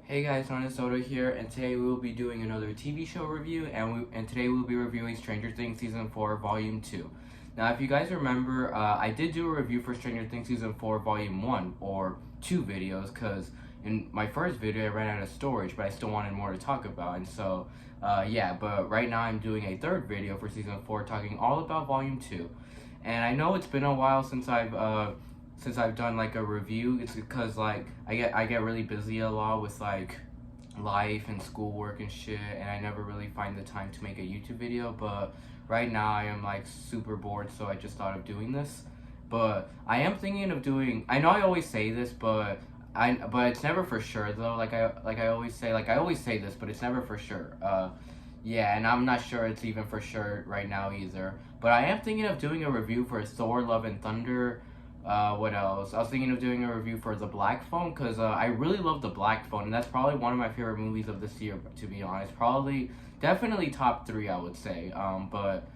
Hey guys, Soda here, and today we will be doing another TV show review, and today we'll be reviewing Stranger Things Season 4, Volume 2. Now, if you guys remember, I did do a review for Stranger Things Season 4, Volume 1, or 2 videos, because in my first video I ran out of storage, but I still wanted more to talk about, and so, yeah, but right now I'm doing a third video for Season 4, talking all about Volume 2. And I know it's been a while since I've done like a review. It's because like I get really busy a lot with like life and schoolwork and shit, and I never really find the time to make a YouTube video. But right now I am like super bored, so I just thought of doing this. But I am thinking of doing, I know I always say this, but it's never for sure though. I always say this, but it's never for sure. Yeah, and I'm not sure it's even for sure right now either. But I am thinking of doing a review for Thor: Love and Thunder. What else? I was thinking of doing a review for The Black Phone, because I really love The Black Phone, and that's probably one of my favorite movies of this year, to be honest. Definitely top 3, I would say. But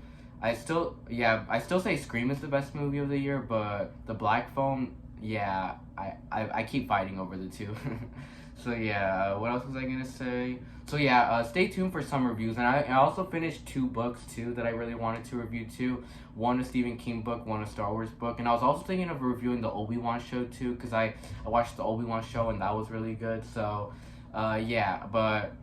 I still say Scream is the best movie of the year, but The Black Phone, yeah, I keep fighting over the two. So yeah, what else was I gonna say? So yeah, stay tuned for some reviews, and I also finished 2 books too that I really wanted to review too. One a Stephen King book, one a Star Wars book, and I was also thinking of reviewing the Obi-Wan show too, because I watched the Obi-Wan show and that was really good. So yeah, but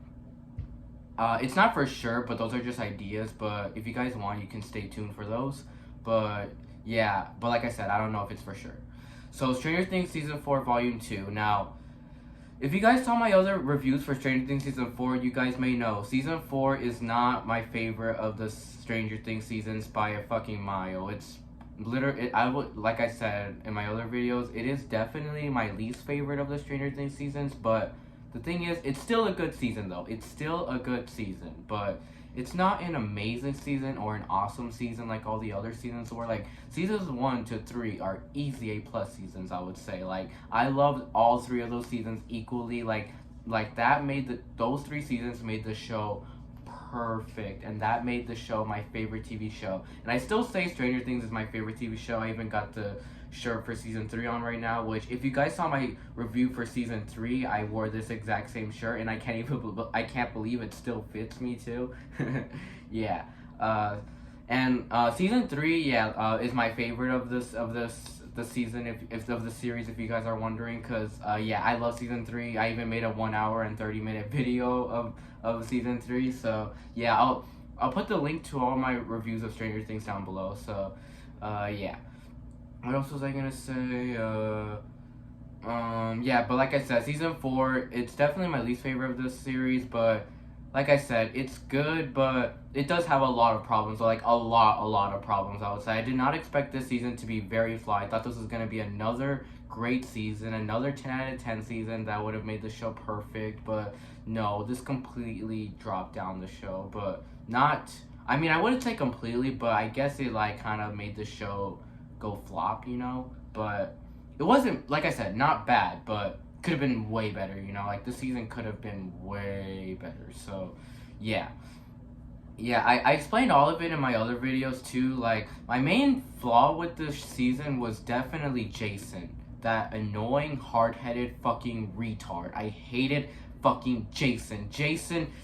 it's not for sure, but those are just ideas. But if you guys want, you can stay tuned for those. But yeah, but like I said, I don't know if it's for sure. So Stranger Things Season 4 Volume 2. Now, if you guys saw my other reviews for Stranger Things Season 4, you guys may know Season 4 is not my favorite of the Stranger Things seasons by a fucking mile. It's literally, like I said in my other videos, it is definitely my least favorite of the Stranger Things seasons, but the thing is, it's still a good season though. It's still a good season, but it's not an amazing season or an awesome season like all the other seasons were. Like, seasons 1 to 3 are easy A+ seasons, I would say. Like, I loved all 3 of those seasons equally. Those 3 seasons made the show perfect, and that made the show my favorite TV show. And I still say Stranger Things is my favorite TV show. I even got the shirt for season 3 on right now, which if you guys saw my review for season 3, I wore this exact same shirt, and I can't believe it still fits me too. Yeah. Season 3, yeah, is my favorite of the season, if of the series, if you guys are wondering, because yeah, I love season 3. I even made a 1 hour and 30-minute video of season 3. So yeah, I'll put the link to all my reviews of Stranger Things down below. So yeah. What else was I gonna say? Yeah, but like I said, season 4, it's definitely my least favorite of this series, but like I said, it's good, but it does have a lot of problems, like a lot of problems, I would say. I did not expect this season to be very fly. I thought this was gonna be another great season, another 10 out of 10 season that would have made the show perfect, but no, this completely dropped down the show, but not, I mean, I wouldn't say completely, but I guess it like kind of made the show go flop, you know. But it wasn't, like I said, not bad, but could have been way better, you know. Like, this season could have been way better. So yeah, I explained all of it in my other videos too. Like, my main flaw with this season was definitely Jason, that annoying, hard-headed fucking retard. I hated fucking Jason.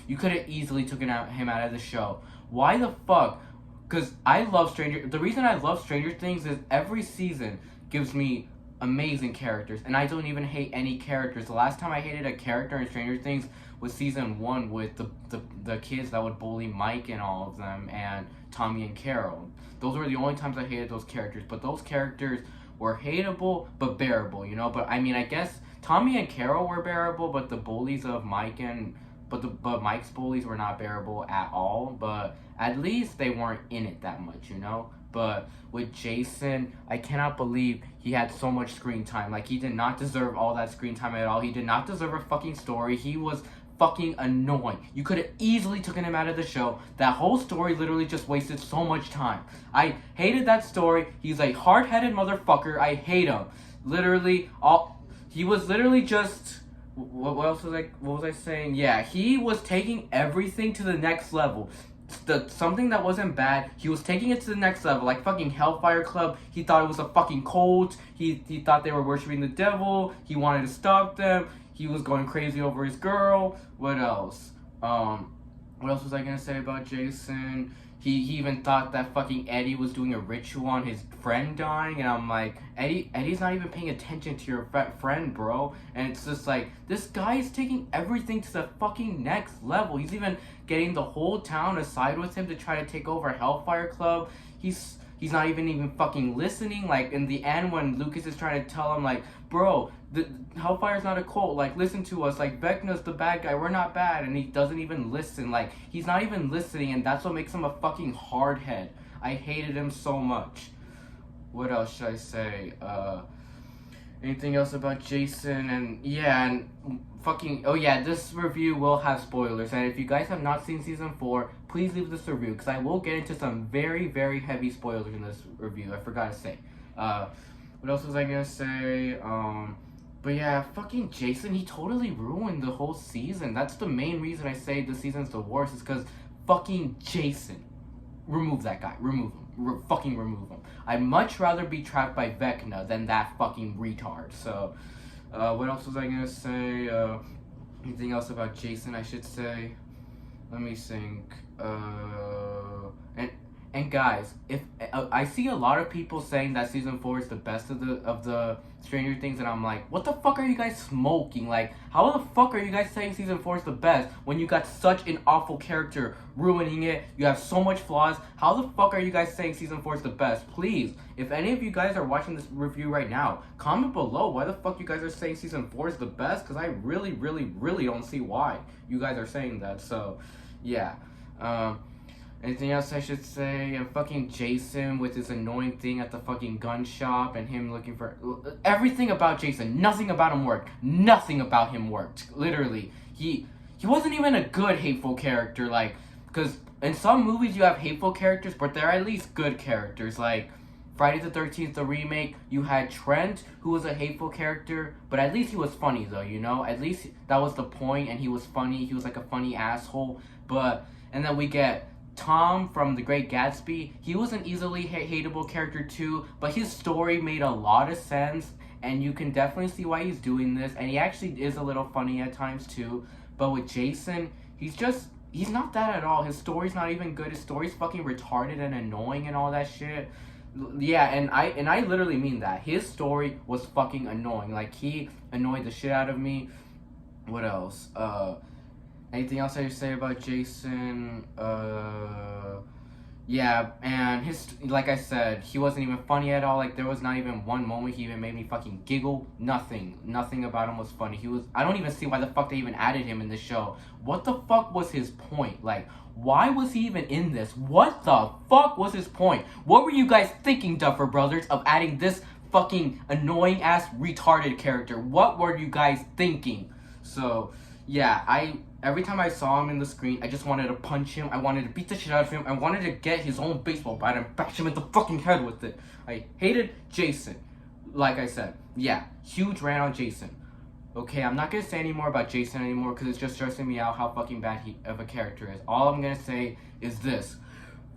You could have easily taken him out of the show. Why the fuck? Because the reason I love Stranger Things is every season gives me amazing characters, and I don't even hate any characters. The last time I hated a character in Stranger Things was season 1 with the kids that would bully Mike and all of them, and Tommy and Carol. Those were the only times I hated those characters, but those characters were hateable but bearable, you know. But I mean, I guess Tommy and Carol were bearable, but the bullies of Mike but Mike's bullies were not bearable at all, but at least they weren't in it that much, you know? But with Jason, I cannot believe he had so much screen time. Like, he did not deserve all that screen time at all. He did not deserve a fucking story. He was fucking annoying. You could have easily taken him out of the show. That whole story literally just wasted so much time. I hated that story. He's a hard-headed motherfucker. I hate him. He was literally just... What was I saying? Yeah, he was taking everything to the next level. Something that wasn't bad, he was taking it to the next level. Like fucking Hellfire Club, he thought it was a fucking cult. He thought they were worshiping the devil. He wanted to stop them. he was going crazy over his girl. What else? What else was I gonna say about Jason? He even thought that fucking Eddie was doing a ritual on his friend dying, and I'm like, Eddie's not even paying attention to your friend, bro. And it's just like, this guy is taking everything to the fucking next level. He's even getting the whole town to side with him to try to take over Hellfire Club. He's not even fucking listening. Like, in the end, when Lucas is trying to tell him, like, bro, the Hellfire's not a cult. Like, listen to us. Like, Vecna's the bad guy. We're not bad. And he doesn't even listen. Like, he's not even listening, and that's what makes him a fucking hardhead. I hated him so much. What else should I say? Anything else about Jason? And yeah, and fucking, oh yeah, this review will have spoilers, and if you guys have not seen season 4, please leave this review, because I will get into some very, very heavy spoilers in this review. I forgot to say. What else was I gonna say? But yeah, fucking Jason, he totally ruined the whole season. That's the main reason I say the season's the worst, is because fucking Jason. Remove that guy. Remove him. Fucking remove him. I'd much rather be trapped by Vecna than that fucking retard. So, what else was I gonna say? Anything else about Jason I should say? Let me think. And guys, if I see a lot of people saying that season 4 is the best of the Stranger Things, and I'm like, what the fuck are you guys smoking? Like, how the fuck are you guys saying season 4 is the best when you got such an awful character ruining it? You have so much flaws. How the fuck are you guys saying season 4 is the best? Please, if any of you guys are watching this review right now, comment below why the fuck you guys are saying season 4 is the best, because I really, really, really don't see why you guys are saying that. So, yeah. Anything else I should say? And fucking Jason with his annoying thing at the fucking gun shop, and him looking for everything about Jason. Nothing about him worked. Nothing about him worked. Literally, he wasn't even a good hateful character. Like, because in some movies you have hateful characters, but they're at least good characters. Like Friday the 13th, the remake, you had Trent, who was a hateful character, but at least he was funny though. You know, at least that was the point, and he was funny. He was like a funny asshole. And then we get Tom from The Great Gatsby. He was an easily hateable character too, but his story made a lot of sense, and you can definitely see why he's doing this, and he actually is a little funny at times too. But with Jason, he's not that at all. His story's not even good. His story's fucking retarded and annoying and all that shit. Yeah, and I literally mean that. His story was fucking annoying. Like, he annoyed the shit out of me. What else? Anything else I should say about Jason? Yeah, and like I said, he wasn't even funny at all. Like, there was not even one moment he even made me fucking giggle. Nothing about him was funny. I don't even see why the fuck they even added him in the show. What the fuck was his point? Like, why was he even in this? What the fuck was his point? What were you guys thinking, Duffer Brothers, of adding this fucking annoying ass retarded character? What were you guys thinking? So, yeah, every time I saw him in the screen, I just wanted to punch him. I wanted to beat the shit out of him. I wanted to get his own baseball bat and bash him in the fucking head with it. I hated Jason. Like I said, yeah, huge rant on Jason. Okay, I'm not gonna say any more about Jason anymore, because it's just stressing me out how fucking bad he of a character is. All I'm gonna say is this: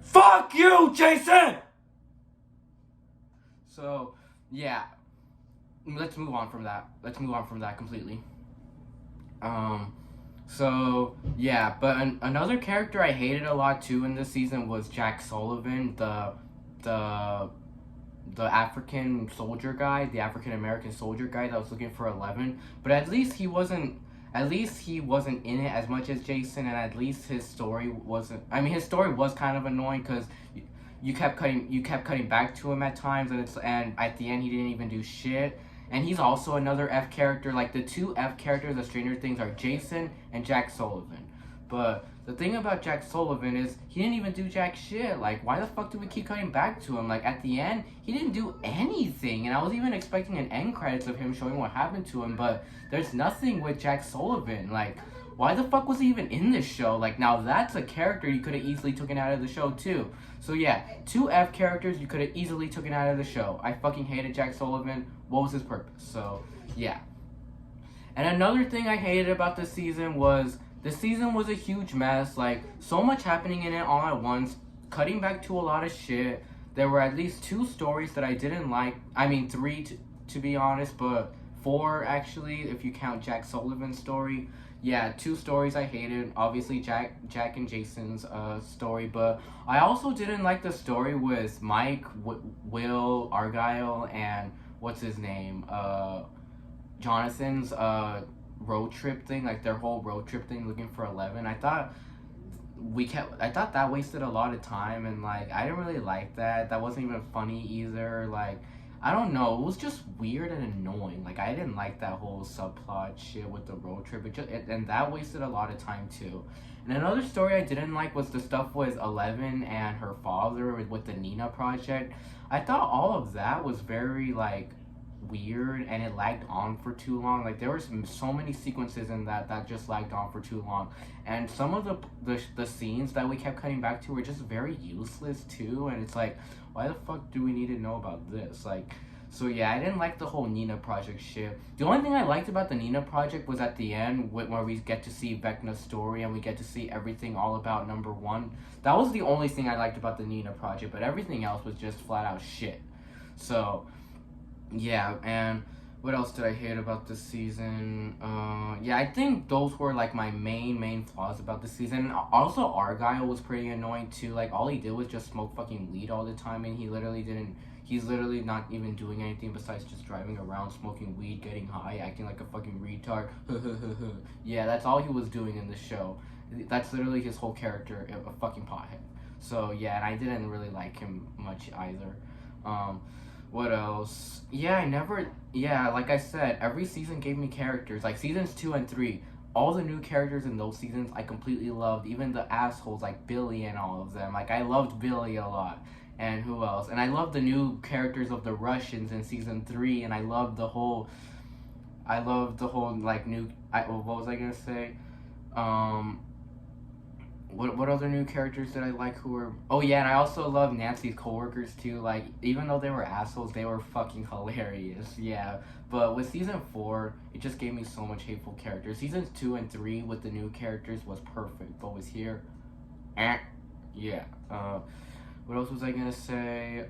fuck you, Jason! So, yeah, let's move on from that. Let's move on from that completely. So, yeah, but another character I hated a lot too in this season was Jack Sullivan, the African soldier guy, the African American soldier guy that was looking for 11. But at least he wasn't in it as much as Jason, and at least his story wasn't. I mean, his story was kind of annoying because you kept cutting back to him at times, and at the end he didn't even do shit. And he's also another F character. Like, the two F characters of Stranger Things are Jason and Jack Sullivan. But the thing about Jack Sullivan is he didn't even do jack shit. Like, why the fuck do we keep cutting back to him? Like, at the end, he didn't do anything. And I was even expecting an end credits of him showing what happened to him. But there's nothing with Jack Sullivan. Like, why the fuck was he even in this show? Like, now that's a character you could have easily taken out of the show too. So yeah, two F characters you could have easily taken out of the show. I fucking hated Jack Sullivan. What was his purpose? So yeah. And another thing I hated about this season was the season was a huge mess. Like, so much happening in it all at once, cutting back to a lot of shit. There were at least 2 stories that I didn't like. I mean, 3 to be honest, but 4 actually, if you count Jack Sullivan's story. Yeah, 2 stories I hated. Obviously, Jack and Jason's story, but I also didn't like the story with Mike, Will, Argyle, and what's his name, Jonathan's road trip thing, like their whole road trip thing, looking for 11. I thought that wasted a lot of time, and like I didn't really like that. That wasn't even funny either. Like I don't know, it was just weird and annoying. Like I didn't like that whole subplot shit with the road trip. And that wasted a lot of time too. And another story I didn't like was the stuff with 11 and her father with the Nina project. I thought all of that was very like weird, and it lagged on for too long. Like there were so many sequences in that just lagged on for too long, and some of the scenes that we kept cutting back to were just very useless too. And it's like, why the fuck do we need to know about this? Like, so yeah, I didn't like the whole Nina project shit. The only thing I liked about the Nina project was at the end where we get to see Vecna's story and we get to see everything all about number 1. That was the only thing I liked about the Nina project, but everything else was just flat out shit. So yeah, and what else did I hate about this season? Yeah, I think those were like my main flaws about the season. Also, Argyle was pretty annoying too. Like all he did was just smoke fucking weed all the time, and he's literally not even doing anything besides just driving around, smoking weed, getting high, acting like a fucking retard. Yeah, that's all he was doing in the show. That's literally his whole character, a fucking pothead. So yeah, and I didn't really like him much either. What else? Yeah, like I said, every season gave me characters. Like seasons 2 and 3, all the new characters in those seasons I completely loved. Even the assholes like Billy and all of them. Like I loved Billy a lot. And who else? And I loved the new characters of the Russians in season 3, and I loved the whole like what was I gonna say? What other new characters did I like who were... Oh yeah, and I also love Nancy's coworkers too. Like, even though they were assholes, they were fucking hilarious. Yeah, but with season 4, it just gave me so much hateful characters. Seasons 2 and 3 with the new characters was perfect, but with here, yeah. What else was I gonna say?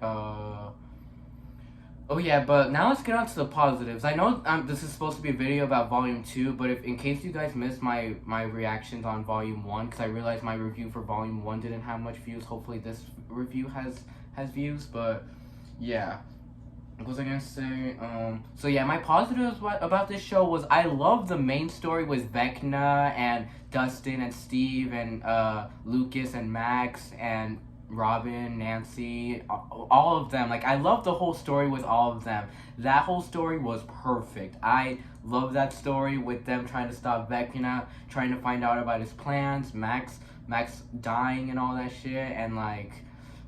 Oh yeah, but now let's get on to the positives. I know this is supposed to be a video about Volume 2, but if in case you guys missed my reactions on Volume 1, because I realized my review for Volume 1 didn't have much views, hopefully this review has views, but yeah. What was I gonna say? So yeah, my positives about this show was I love the main story with Vecna and Dustin and Steve and Lucas and Max and Robin, Nancy, all of them. Like, I love the whole story with all of them. That whole story was perfect. I love that story with them trying to stop Vecna, trying to find out about his plans, Max dying and all that shit, and like,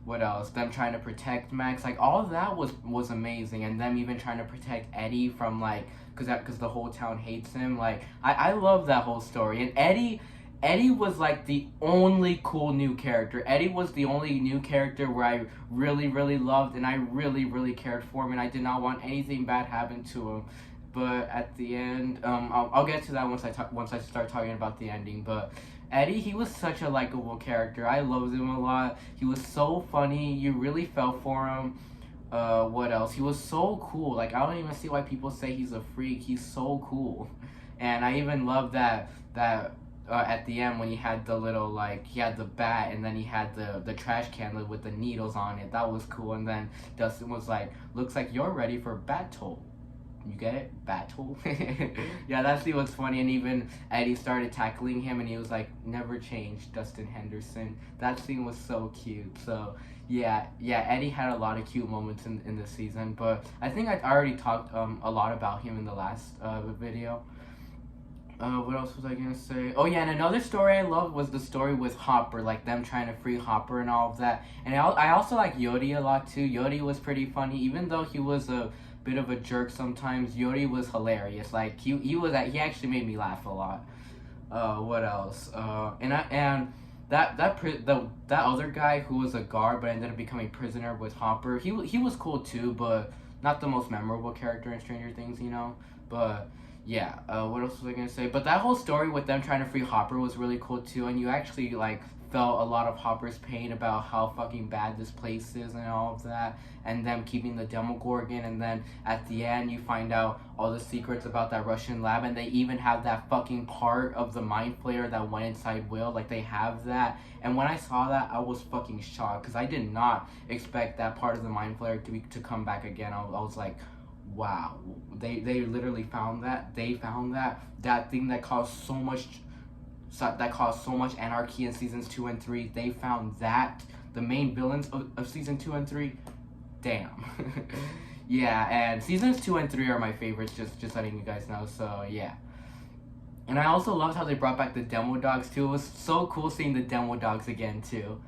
what else? Them trying to protect Max. Like, all of that was amazing, and them even trying to protect Eddie from like, cause the whole town hates him. Like, I love that whole story, and Eddie was like the only cool new character. Eddie was the only new character where I really loved, and I really cared for him, and I did not want anything bad happen to him. But at the end, I'll get to that once I start talking about the ending. But Eddie, he was such a likable character. I loved him a lot. He was so funny. You really felt for him. What else? He was so cool. Like, I don't even see why people say he's a freak. He's so cool. And I even love that at the end when he had the little, like, he had the bat and then he had the trash can with the needles on it. That was cool. And then Dustin was like, looks like you're ready for battle. You get it? Battle? Yeah, that scene was funny. And even Eddie started tackling him and he was like, never change, Dustin Henderson. That scene was so cute. So yeah, Eddie had a lot of cute moments in this season. But I think I already talked a lot about him in the last video. What else was I gonna say? Oh yeah, and another story I loved was the story with Hopper, like them trying to free Hopper and all of that. And I also like Yodi a lot too. Yodi was pretty funny, even though he was a bit of a jerk sometimes. Yodi was hilarious. Like he actually made me laugh a lot. What else? And that other guy who was a guard but ended up becoming prisoner with Hopper. He was cool too, but not the most memorable character in Stranger Things, you know. But yeah, what else was I gonna say? But that whole story with them trying to free Hopper was really cool too, and you actually like felt a lot of Hopper's pain about how fucking bad this place is and all of that, and them keeping the Demogorgon, and then at the end you find out all the secrets about that Russian lab, and they even have that fucking part of the Mind Flayer that went inside Will, like they have that, and when I saw that, I was fucking shocked, because I did not expect that part of the Mind Flayer to come back again. I was like, wow, they literally found that, that thing that caused so much anarchy in seasons 2 and 3. They found that, the main villains of season 2 and 3. Damn. Yeah, and seasons 2 and 3 are my favorites, just letting you guys know. So yeah, and I also loved how they brought back the demo dogs too. It was so cool seeing the demo dogs again too.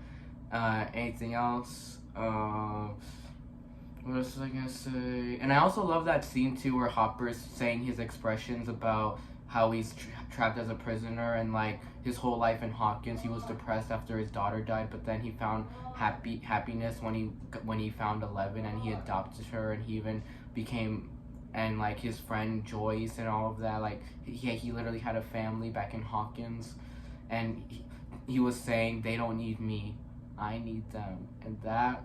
Anything else? What else was I gonna say? And I also love that scene too where Hopper's saying his expressions about how he's trapped as a prisoner, and like his whole life in Hawkins he was depressed after his daughter died, but then he found happiness when he found Eleven, and he adopted her, and he even became, and like his friend Joyce and all of that, like he literally had a family back in Hawkins, and he was saying they don't need me, I need them, and that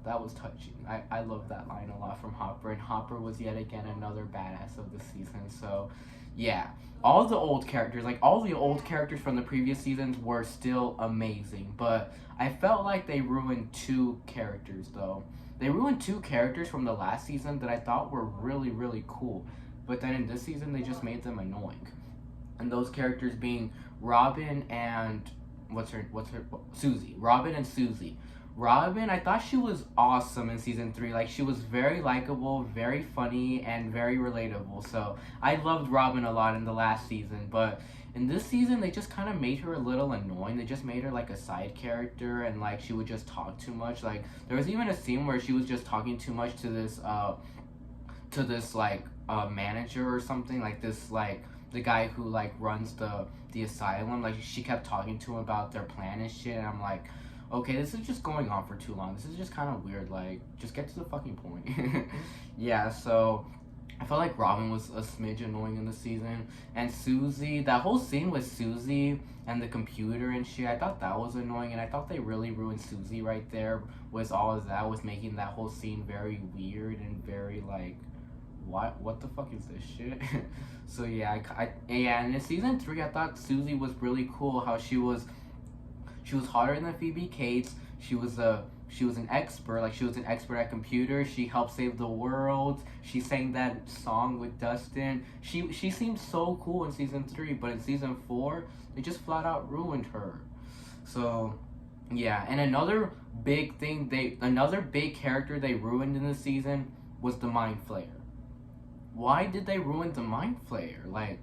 was touching. I love that line a lot from Hopper, and Hopper was yet again another badass of the season. So yeah, all the old characters from the previous seasons were still amazing, but I felt like they ruined 2 characters though. They ruined 2 characters from the last season that I thought were really, really cool, but then in this season they just made them annoying. And those characters being Robin and Susie. Robin and Susie. Robin, I thought she was awesome in season 3. Like, she was very likable, very funny, and very relatable. So I loved Robin a lot in the last season, but in this season they just kind of made her a little annoying. They just made her like a side character, and like she would just talk too much. Like, there was even a scene where she was just talking too much to this manager or something, like this, like the guy who like runs the asylum. Like, she kept talking to him about their plan and shit, and I'm like, okay, this is just going on for too long. This is just kind of weird. Like, just get to the fucking point. Yeah, so I felt like Robin was a smidge annoying in the season. And Susie, that whole scene with Susie and the computer and shit, I thought that was annoying. And I thought they really ruined Susie right there with all of that, with making that whole scene very weird and very like, what the fuck is this shit? So yeah, and in season 3, I thought Susie was really cool. How she was hotter than Phoebe Cates. She was an expert. Like, she was an expert at computers. She helped save the world. She sang that song with Dustin. She seemed so cool in season 3, but in season 4, they just flat out ruined her. So yeah, and another big character they ruined in this season was the Mind Flayer. Why did they ruin the Mind Flayer? Like,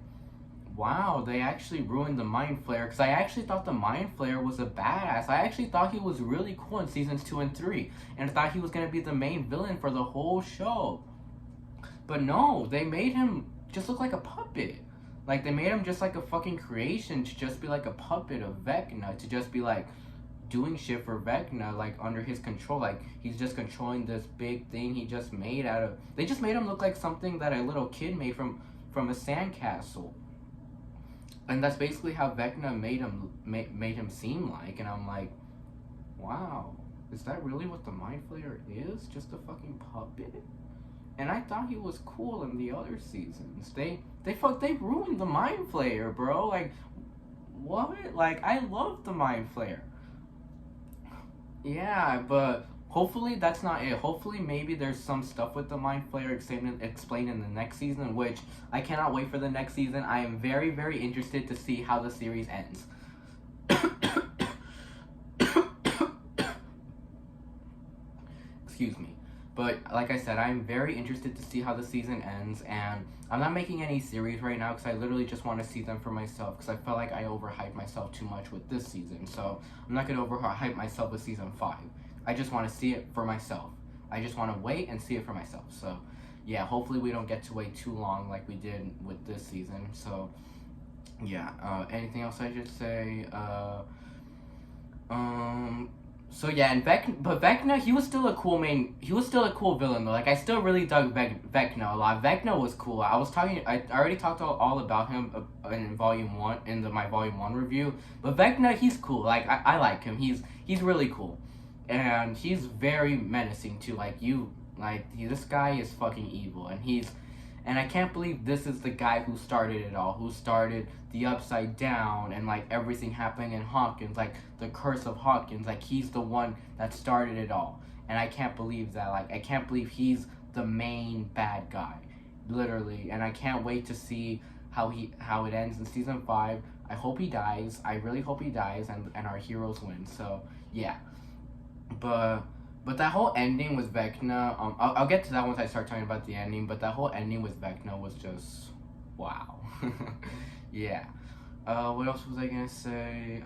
wow, they actually ruined the Mind Flayer, because I actually thought the Mind Flayer was a badass. I actually thought he was really cool in seasons 2 and 3, and I thought he was going to be the main villain for the whole show. But no, they made him just look like a puppet. Like, they made him just like a fucking creation to just be like a puppet of Vecna, to just be like doing shit for Vecna, like under his control. Like, he's just controlling this big thing he just made out of, they just made him look like something that a little kid made from a sandcastle. And that's basically how Vecna made him seem like, and I'm like, wow, is that really what the Mind Flayer is? Just a fucking puppet? And I thought he was cool in the other seasons. They ruined the Mind Flayer, bro. Like, what? Like, I love the Mind Flayer. Yeah, but hopefully that's not it. Hopefully maybe there's some stuff with the Mind Flayer explained in the next season, which I cannot wait for the next season. I am very, very interested to see how the series ends. Excuse me. But like I said, I'm very interested to see how the season ends, and I'm not making any series right now because I literally just want to see them for myself, because I felt like I overhyped myself too much with this season. So I'm not going to overhype myself with season 5. I just want to see it for myself. I just want to wait and see it for myself. So yeah, hopefully we don't get to wait too long like we did with this season. So yeah, anything else I should say? So yeah, and Vecna, he was still a cool villain though. Like I still really dug Vecna a lot. Vecna was cool. I already talked all about him in volume one, in my volume one review. But Vecna, he's cool. Like I like him. He's really cool, and he's very menacing too. This guy is fucking evil, and I can't believe this is the guy who started it all, who started the Upside Down and like everything happening in Hawkins, like the curse of Hawkins. Like he's the one that started it all, and I can't believe that. Like I can't believe he's the main bad guy, literally. And I can't wait to see how it ends in season 5. I hope he dies. I really hope he dies, and our heroes win. So yeah, but that whole ending with Vecna, I'll get to that once I start talking about the ending. But that whole ending with Vecna was just wow. Yeah. What else was I gonna say?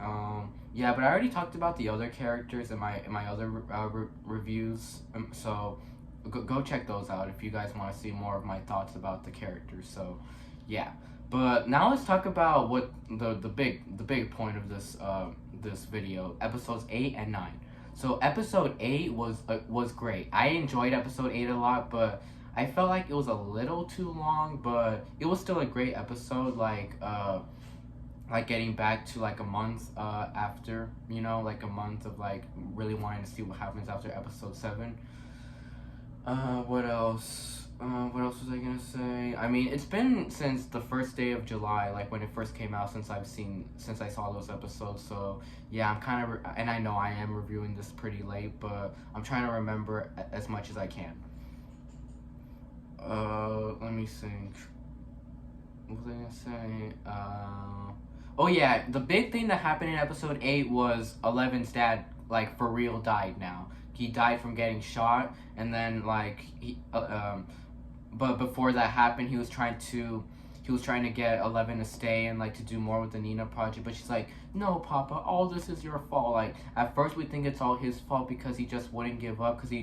Yeah, but I already talked about the other characters in my other reviews. So go check those out if you guys want to see more of my thoughts about the characters. So yeah. But now let's talk about what the big point of this video, episodes 8 and 9. So episode 8 was great. I enjoyed episode 8 a lot, but I felt like it was a little too long, but it was still a great episode. Like getting back to like a month after, like a month of like really wanting to see what happens after episode 7. What else? What else was I gonna say? I mean, it's been since the first day of July, like when it first came out, since I saw those episodes. So yeah, I'm kind of, and I know I am reviewing this pretty late, but I'm trying to remember as much as I can. Let me think. What was I gonna say? Oh yeah, the big thing that happened in episode 8 was Eleven's dad, like for real, died now. He died from getting shot, and then like but before that happened, he was trying to get 11 to stay and like to do more with the Nina project, but she's like, no, Papa, all this is your fault. Like at first we think it's all his fault because he just wouldn't give up, because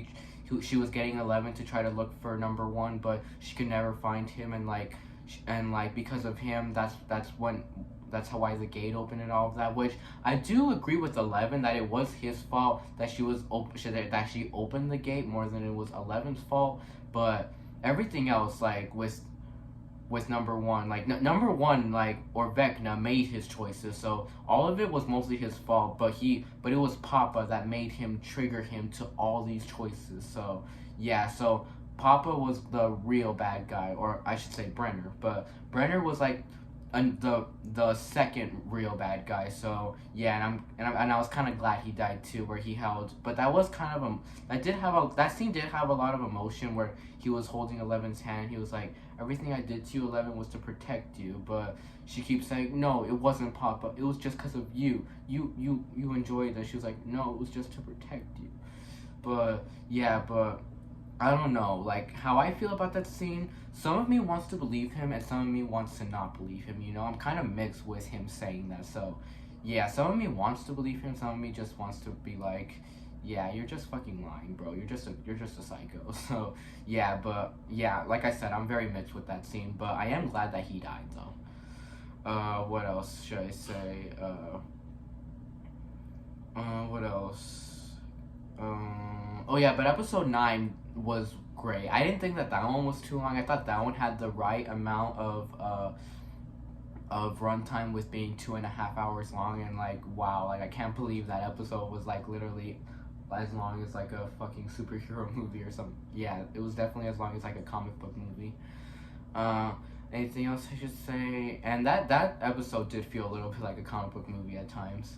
she was getting 11 to try to look for number 1, but she could never find him, and because of him, that's how why the gate opened and all of that. Which I do agree with 11 that it was his fault that she opened the gate more than it was 11's fault. But everything else, like with number 1, like number 1, like, or Vecna made his choices, so all of it was mostly his fault. But it was Papa that made him, trigger him to all these choices. So yeah, so Papa was the real bad guy, or I should say Brenner. But Brenner was like the second real bad guy. So yeah, and I was kind of glad he died too, where he held. But that was kind of that scene did have a lot of emotion, where he was holding 11's hand. He was like, everything I did to you, 11, was to protect you. But she keeps saying, no, it wasn't, Papa. It was just because of you. You enjoyed it. She was like, no, it was just to protect you. But yeah, but I don't know, like, how I feel about that scene. Some of me wants to believe him, and some of me wants to not believe him, I'm kind of mixed with him saying that. So yeah, some of me wants to believe him, some of me just wants to be like, yeah, you're just fucking lying, bro. You're just a psycho. So yeah, but yeah, like I said, I'm very mixed with that scene, but I am glad that he died though. What else should I say? What else? Oh yeah, but episode 9 was great. I didn't think that one was too long. I thought that one had the right amount of runtime, with being 2.5 hours long. And like, wow, like I can't believe that episode was like literally as long as like a fucking superhero movie or something. Yeah, it was definitely as long as like a comic book movie. Anything else I should say? And that episode did feel a little bit like a comic book movie at times.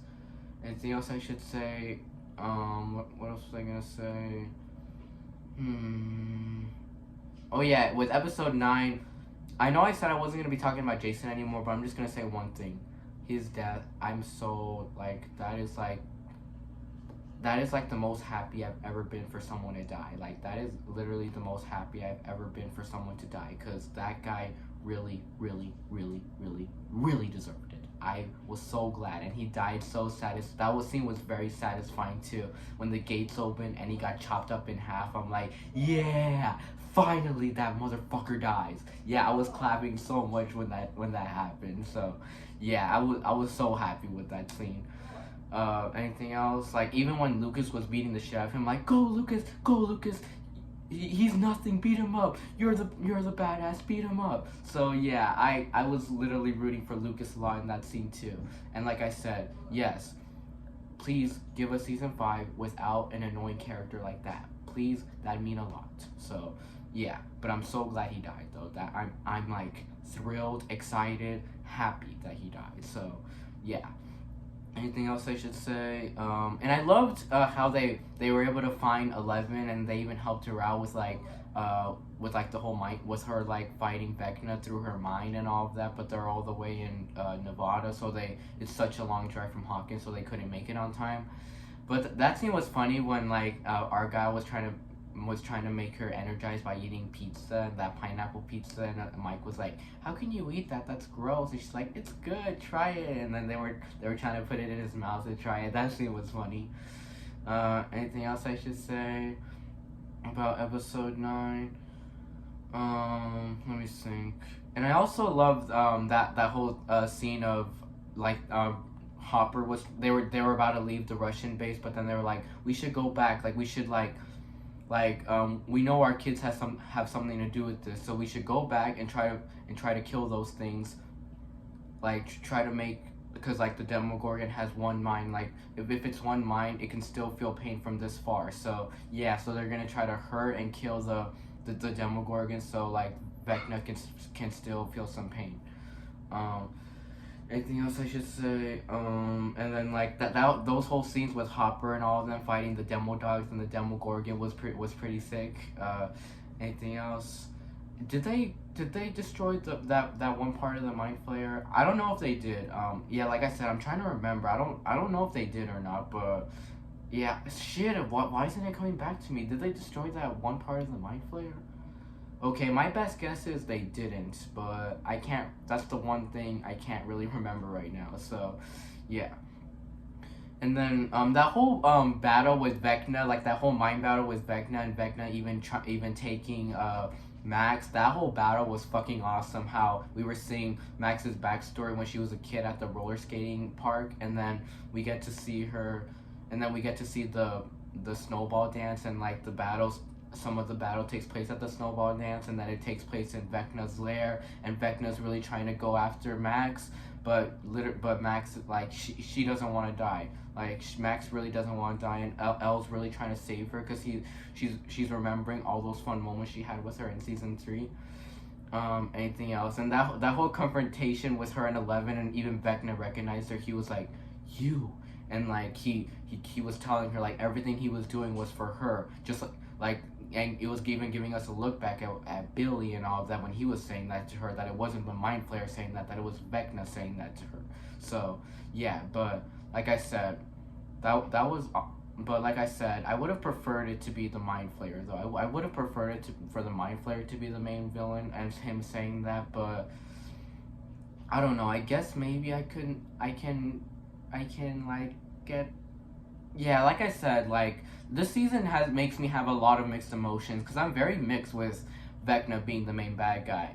Anything else I should say? What else was I gonna say? Oh yeah, with episode 9, I know I said I wasn't gonna be talking about Jason anymore, but I'm just gonna say one thing. His death, I'm so, like, that is like the most happy I've ever been for someone to die. Like, that is literally the most happy I've ever been for someone to die, because that guy really, really, really, really, really deserved it. I was so glad, and he died so that scene was very satisfying too. When the gates opened and he got chopped up in half, I'm like, yeah, finally that motherfucker dies. Yeah, I was clapping so much when that happened. So yeah, I was so happy with that scene. Anything else? Like, even when Lucas was beating the shit out of him, like, go Lucas, he's nothing, beat him up, you're the badass, beat him up. So yeah, I was literally rooting for Lucas a lot in that scene too. And like I said, yes, please give us season 5 without an annoying character like that. Please, that'd mean a lot. So yeah, but I'm so glad he died though. That I'm like thrilled, excited, happy that he died. So yeah. Anything else I should say? And I loved how they were able to find 11, and they even helped her out with like the whole mind, with her like fighting Vecna through her mind and all of that. But they're all the way in Nevada, so it's such a long drive from Hawkins, so they couldn't make it on time. But that scene was funny when like Argyle was trying to make her energized by eating pizza, that pineapple pizza, and Mike was like, how can you eat that? That's gross. And she's like, it's good, try it. And then they were trying to put it in his mouth to try it. That scene was funny. Anything else I should say about episode 9? Let me think. And I also loved that whole scene of like Hopper they were about to leave the Russian base, but then they were like, we should go back, like we should we know our kids have something to do with this, so we should go back and try to kill those things, like try to make, because like the Demogorgon has one mind, like if it's one mind, it can still feel pain from this far. So yeah, so they're gonna try to hurt and kill the Demogorgon, so like Vecna can still feel some pain. Anything else I should say? And then like those whole scenes with Hopper and all of them fighting the Demo Dogs and the Demogorgon was pretty sick. Anything else? Did they destroy that one part of the Mind Flayer? I don't know if they did. Yeah, like I said, I'm trying to remember. I don't know if they did or not, but yeah, shit. Why isn't it coming back to me? Did they destroy that one part of the Mind Flayer? Okay, my best guess is they didn't, but I can't, that's the one thing I can't really remember right now, so, yeah. And then, that whole, battle with Vecna, like, that whole mind battle with Vecna, and Vecna even taking, Max, that whole battle was fucking awesome, how we were seeing Max's backstory when she was a kid at the roller skating park, and then we get to see her, and then we get to see the snowball dance, and, like, the battles. Some of the battle takes place at the snowball dance, and then it takes place in Vecna's lair, and Vecna's really trying to go after Max, but Max, like, she doesn't want to die. Like, Max really doesn't want to die, and Elle's really trying to save her because she's remembering all those fun moments she had with her in season 3. Anything else? And that whole confrontation with her in 11, and even Vecna recognized her. He was like, you, and like he was telling her like everything he was doing was for her, just like. And it was even giving us a look back at Billy and all of that when he was saying that to her, that it wasn't the Mind Flayer saying that it was Vecna saying that to her. So, yeah, but like I said, but like I said, I would have preferred it to be the Mind Flayer, though. I would have preferred it for the Mind Flayer to be the main villain and him saying that, but I don't know. I guess maybe I can like get. Yeah, like I said, like, this season makes me have a lot of mixed emotions, because I'm very mixed with Vecna being the main bad guy.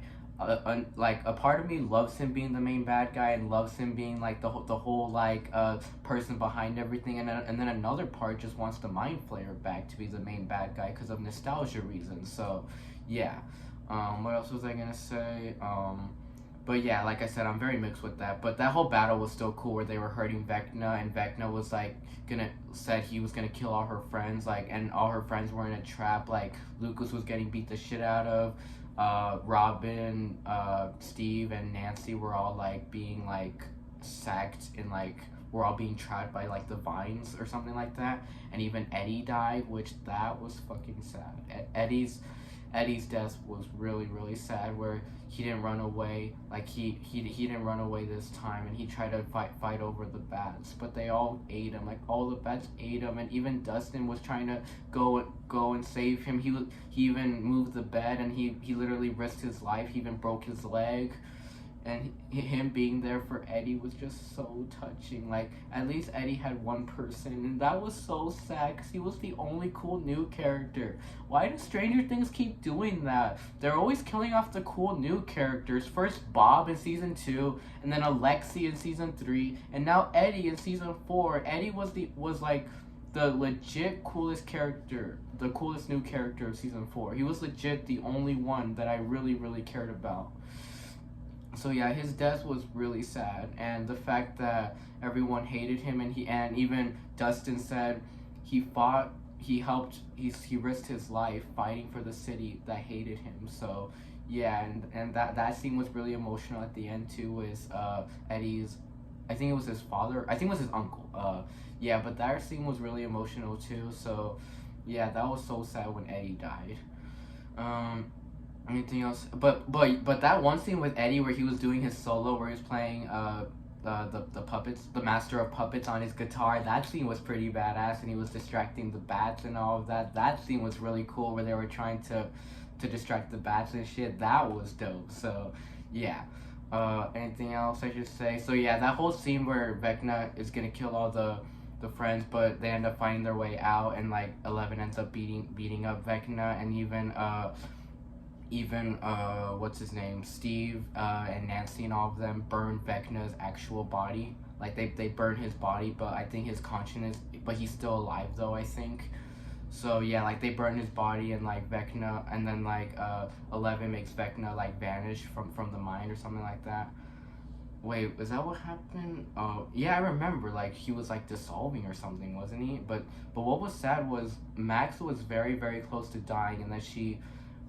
Like, a part of me loves him being the main bad guy and loves him being, like, the whole, like, person behind everything, and then another part just wants the Mind Flayer back to be the main bad guy because of nostalgia reasons. So, yeah. What else was I gonna say? But yeah, like I said, I'm very mixed with that. But that whole battle was still cool, where they were hurting Vecna, and Vecna was like said he was gonna kill all her friends, like, and all her friends were in a trap. Like, Lucas was getting beat the shit out of. Robin, Steve, and Nancy were all like being like sacked, and like we're all being trapped by like the vines or something like that. And even Eddie died, which that was fucking sad. Eddie's death was really, really sad, where he didn't run away. Like, he didn't run away this time, and he tried to fight over the bats, but they all ate him. Like, all the bats ate him, and even Dustin was trying to go and save him. He even moved the bed, and he literally risked his life. He even broke his leg. and him being there for Eddie was just so touching. Like, at least Eddie had one person, and that was so sad because he was the only cool new character. Why do Stranger Things keep doing that? They're always killing off the cool new characters. First Bob in season 2, and then Alexi in season 3, and now Eddie in season 4. Eddie was like the legit coolest character, the coolest new character of season 4. He was legit the only one that I really, really cared about. So yeah, his death was really sad, and the fact that everyone hated him, and even Dustin said he fought, he risked his life fighting for the city that hated him. So yeah, and that scene was really emotional at the end too. Was Eddie's, I think it was his father, I think it was his uncle. Yeah, but that scene was really emotional too. So yeah, that was so sad when Eddie died. Anything else? But that one scene with Eddie where he was doing his solo, where he was playing the puppets, the master of puppets on his guitar. That scene was pretty badass, and he was distracting the bats and all of that. That scene was really cool, where they were trying to distract the bats and shit. That was dope. So yeah. Anything else I should say? So yeah, that whole scene where Vecna is gonna kill all the friends, but they end up finding their way out, and like 11 ends up beating up Vecna, and even what's his name, Steve, and Nancy and all of them burn Vecna's actual body. Like they burn his body, but I think his conscience but he's still alive though, I think. So yeah, like they burn his body, and like Vecna, and then like 11 makes Vecna like vanish from the mind or something like that. Wait, is that what happened? Yeah, I remember, like he was like dissolving or something, wasn't he? But what was sad was Max was very, very close to dying, and then she,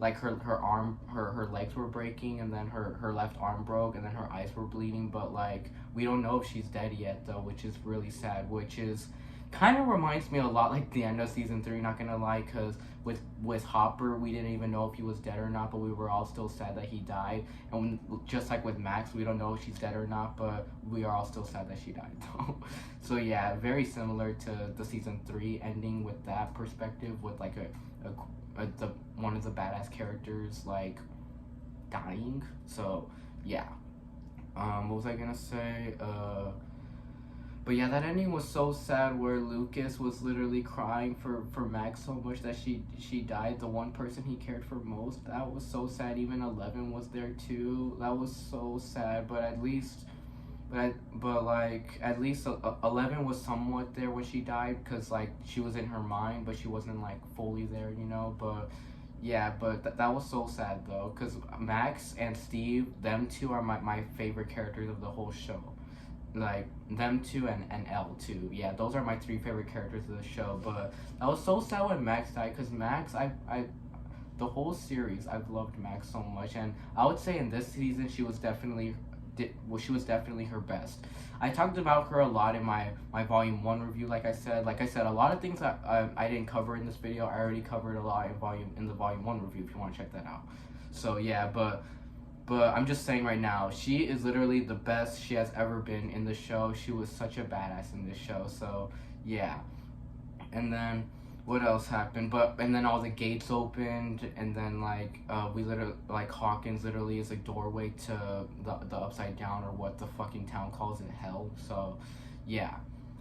like her legs were breaking, and then her left arm broke, and then her eyes were bleeding. But like we don't know if she's dead yet though, which is really sad. Which is kind of reminds me a lot like the end of season 3. Not gonna lie, because with Hopper, we didn't even know if he was dead or not, but we were all still sad that he died. And just like with Max, we don't know if she's dead or not, but we are all still sad that she died though. So yeah, very similar to the season 3 ending with that perspective, with like the one of the badass characters like dying. So yeah. What was I gonna say? But yeah, that ending was so sad, where Lucas was literally crying for Max so much that she died, the one person he cared for most. That was so sad. Even 11 was there too. That was so sad, but at least 11 was somewhat there when she died, because like she was in her mind, but she wasn't like fully there, you know. But yeah, but that was so sad though, because Max and Steve, them two are my favorite characters of the whole show. Like them two and L too. Yeah, those are my 3 favorite characters of the show. But I was so sad when Max died, because Max, I the whole series I've loved Max so much, and I would say in this season she was definitely her best. I talked about her a lot in my volume 1 review. Like I said, a lot of things that I didn't cover in this video, I already covered a lot in the volume 1 review, if you want to check that out. So yeah, but I'm just saying right now, she is literally the best she has ever been in the show. She was such a badass in this show. So yeah. And then what else happened? And then all the gates opened, and then like we literally, like Hawkins literally is a doorway to the upside down, or what the fucking town calls it, hell. So yeah.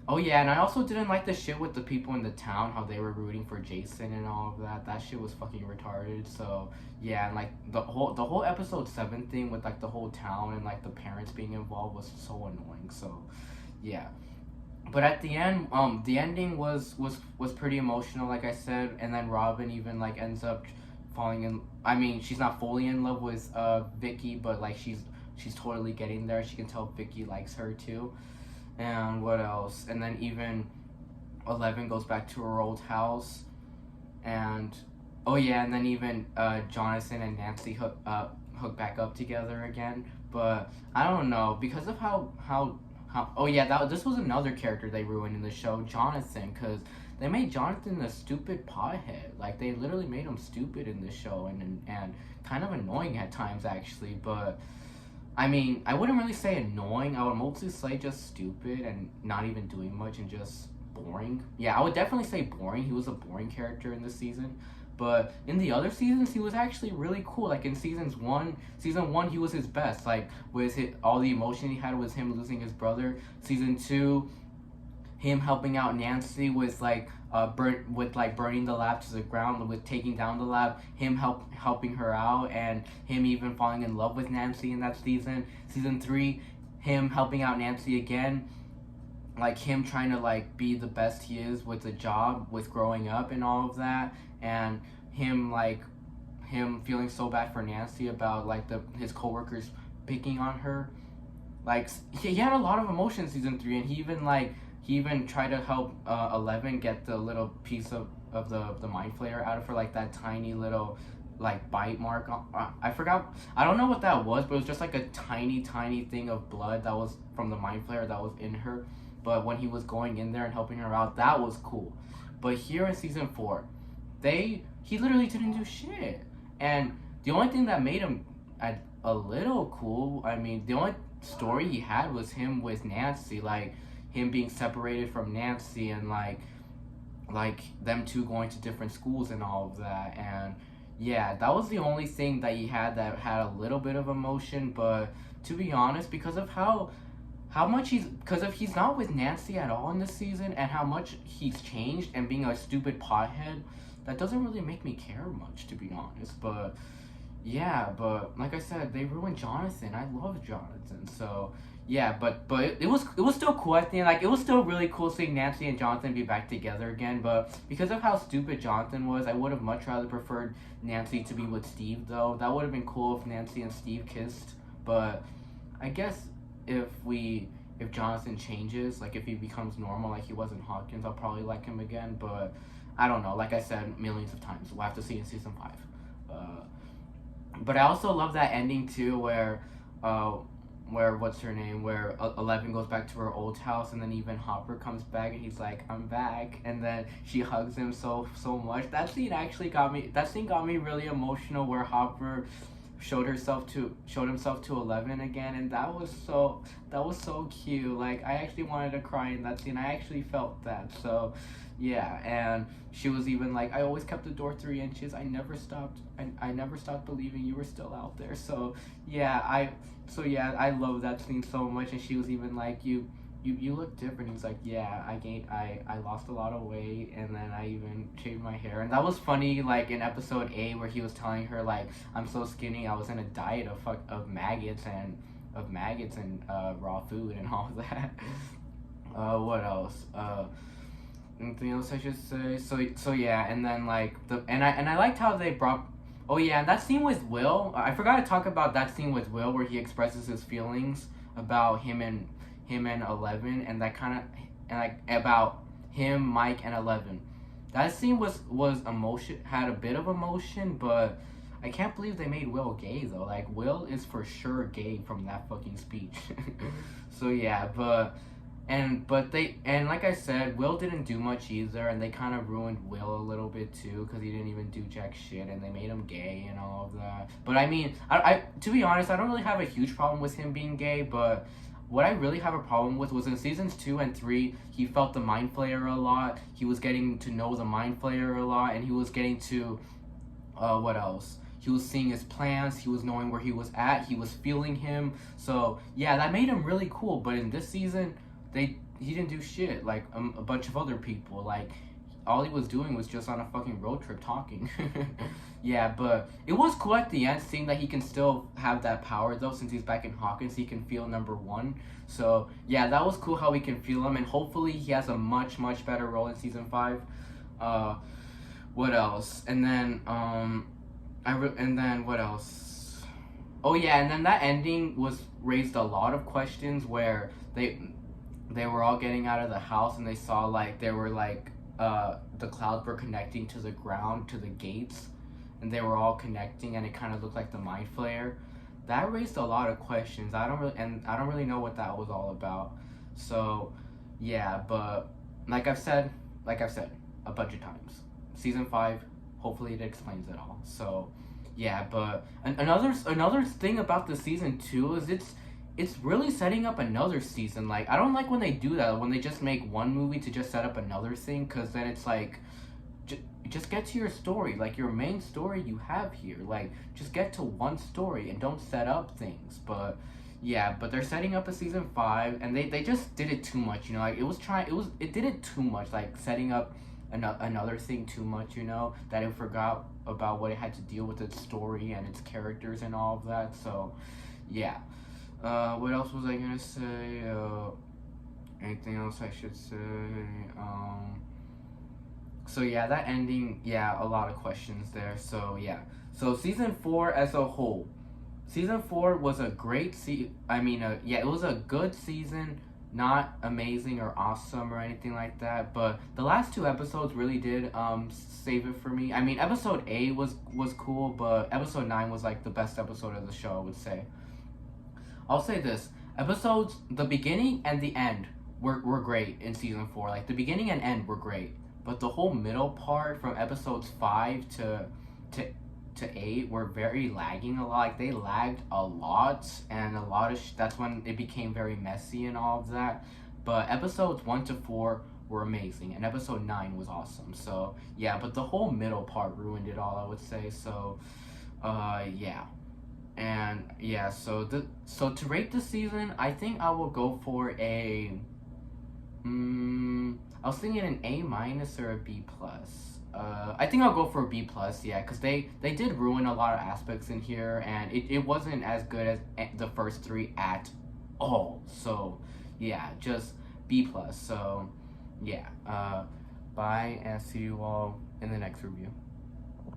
Oh yeah, and I also didn't like the shit with the people in the town, how they were rooting for Jason and all of that. That shit was fucking retarded. So yeah, and like the whole episode 7 thing with like the whole town and like the parents being involved was so annoying. So yeah. But at the end, the ending was pretty emotional, like I said. And then Robin even like ends up falling in. I mean, she's not fully in love with Vicky, but like she's totally getting there. She can tell Vicky likes her too. And what else? And then even 11 goes back to her old house, and oh yeah, and then even Jonathan and Nancy hook back up together again. But I don't know, because of how oh yeah, this was another character they ruined in the show, Jonathan, because they made Jonathan a stupid pothead. Like they literally made him stupid in this show, and kind of annoying at times actually. But I mean, I wouldn't really say annoying. I would mostly say just stupid and not even doing much and just boring. Yeah, I would definitely say boring. He was a boring character in this season. But in the other seasons, he was actually really cool. Like in season one, he was his best. Like all the emotion he had was him losing his brother. Season 2, him helping out Nancy with burning the lab to the ground, with taking down the lab, him helping her out, and him even falling in love with Nancy in that season. Season 3, him helping out Nancy again, like him trying to like be the best he is with the job, with growing up and all of that, and him feeling so bad for Nancy about like his coworkers picking on her. Like he had a lot of emotion in season 3, and he even tried to help 11 get the little piece of the mind flayer out of her, like that tiny little like bite mark. I forgot. I don't know what that was, but it was just like a tiny thing of blood that was from the mind flayer that was in her. But when he was going in there and helping her out, that was cool. But here in season 4, he literally didn't do shit. And the only thing that made him a little cool, I mean, the only story he had was him with Nancy, like him being separated from Nancy, and like them two going to different schools and all of that. And yeah, that was the only thing that he had that had a little bit of emotion. But to be honest, because of how much he's not with Nancy at all in this season, and how much he's changed and being a stupid pothead, that doesn't really make me care much, to be honest. But yeah, but like I said, they ruined Jonathan. I love Jonathan, so yeah. But it was still cool. I think like it was still really cool seeing Nancy and Jonathan be back together again. But because of how stupid Jonathan was, I would have much rather preferred Nancy to be with Steve, though. That would have been cool if Nancy and Steve kissed. But I guess if Jonathan changes, like if he becomes normal like he was in Hawkins, I'll probably like him again. But I don't know. Like I said millions of times, we'll have to see in season 5. But I also love that ending too, where what's her name? Where 11 goes back to her old house, and then even Hopper comes back, and he's like, "I'm back," and then she hugs him so much. That scene got me really emotional, where Hopper showed himself to 11 again, and that was so cute. Like I actually wanted to cry in that scene. I actually felt that. So yeah, and she was even like, "I always kept the door 3 inches. I never stopped believing you were still out there." So yeah, I love that scene so much. And she was even like, you look different. He's like, "Yeah, I lost a lot of weight, and then I even shaved my hair." And that was funny, like in episode 8, where he was telling her like, "I'm so skinny, I was in a diet of maggots and raw food and all that." What else? Anything else I should say? So yeah, and then like I liked how they brought. Oh yeah, and that scene with Will. I forgot to talk about that scene with Will where he expresses his feelings about him and 11, and that kind of, and like about him, Mike, and 11. That scene was emotion, had a bit of emotion, but I can't believe they made Will gay though. Like Will is for sure gay from that fucking speech. So yeah, but like I said, Will didn't do much either, and they kind of ruined Will a little bit too, because he didn't even do jack shit, and they made him gay and all of that. But I mean, I to be honest, I don't really have a huge problem with him being gay, but what I really have a problem with was in seasons 2 and 3, he felt the mind flayer a lot. He was getting to know the mind flayer a lot, and he was getting to, what else? He was seeing his plans, he was knowing where he was at, he was feeling him. So yeah, that made him really cool. But in this season, he didn't do shit like a bunch of other people. Like all he was doing was just on a fucking road trip talking. Yeah, but it was cool at the end seeing that he can still have that power though, since he's back in Hawkins. He can feel number 1. So yeah, that was cool how he can feel him, and hopefully he has a much better role in season 5. What else? And then what else? Oh yeah, and then that ending raised a lot of questions, where they were all getting out of the house, and they saw like there were like the clouds were connecting to the ground, to the gates, and they were all connecting, and it kind of looked like the mind flayer. That raised a lot of questions. I don't really know what that was all about. So yeah, but like I've said a bunch of times, season 5, hopefully it explains it all. So yeah, but another thing about the season 2 is it's really setting up another season. Like I don't like when they do that, when they just make one movie to just set up another thing, because then it's like just get to your story, like your main story you have here. Like, just get to one story and don't set up things. But yeah, but they're setting up a season 5, and they just did it too much. You know, like it did it too much, like setting up another thing too much. You know, that it forgot about what it had to deal with its story and its characters and all of that. So yeah. What else was I gonna say? Anything else I should say? So yeah, that ending, yeah, a lot of questions there. So yeah. So season 4 as a whole. Season 4 was a great yeah, it was a good season, not amazing or awesome or anything like that, but the last 2 episodes really did save it for me. I mean, episode 8 was cool, but episode 9 was like the best episode of the show, I would say. I'll say this: episodes, the beginning and the end were great in season 4. Like the beginning and end were great, but the whole middle part from episodes 5 to 8 were very lagging a lot. Like they lagged a lot, and a lot of that's when it became very messy and all of that. But episodes 1 to 4 were amazing, and episode 9 was awesome. So yeah, but the whole middle part ruined it all, I would say. So yeah. And yeah, so to rate the season, I think I will go for a I was thinking an A minus or a B plus. I think I'll go for a B plus, yeah, because they did ruin a lot of aspects in here, and it wasn't as good as the first 3 at all. So yeah, just B plus. So yeah, bye, and see you all in the next review.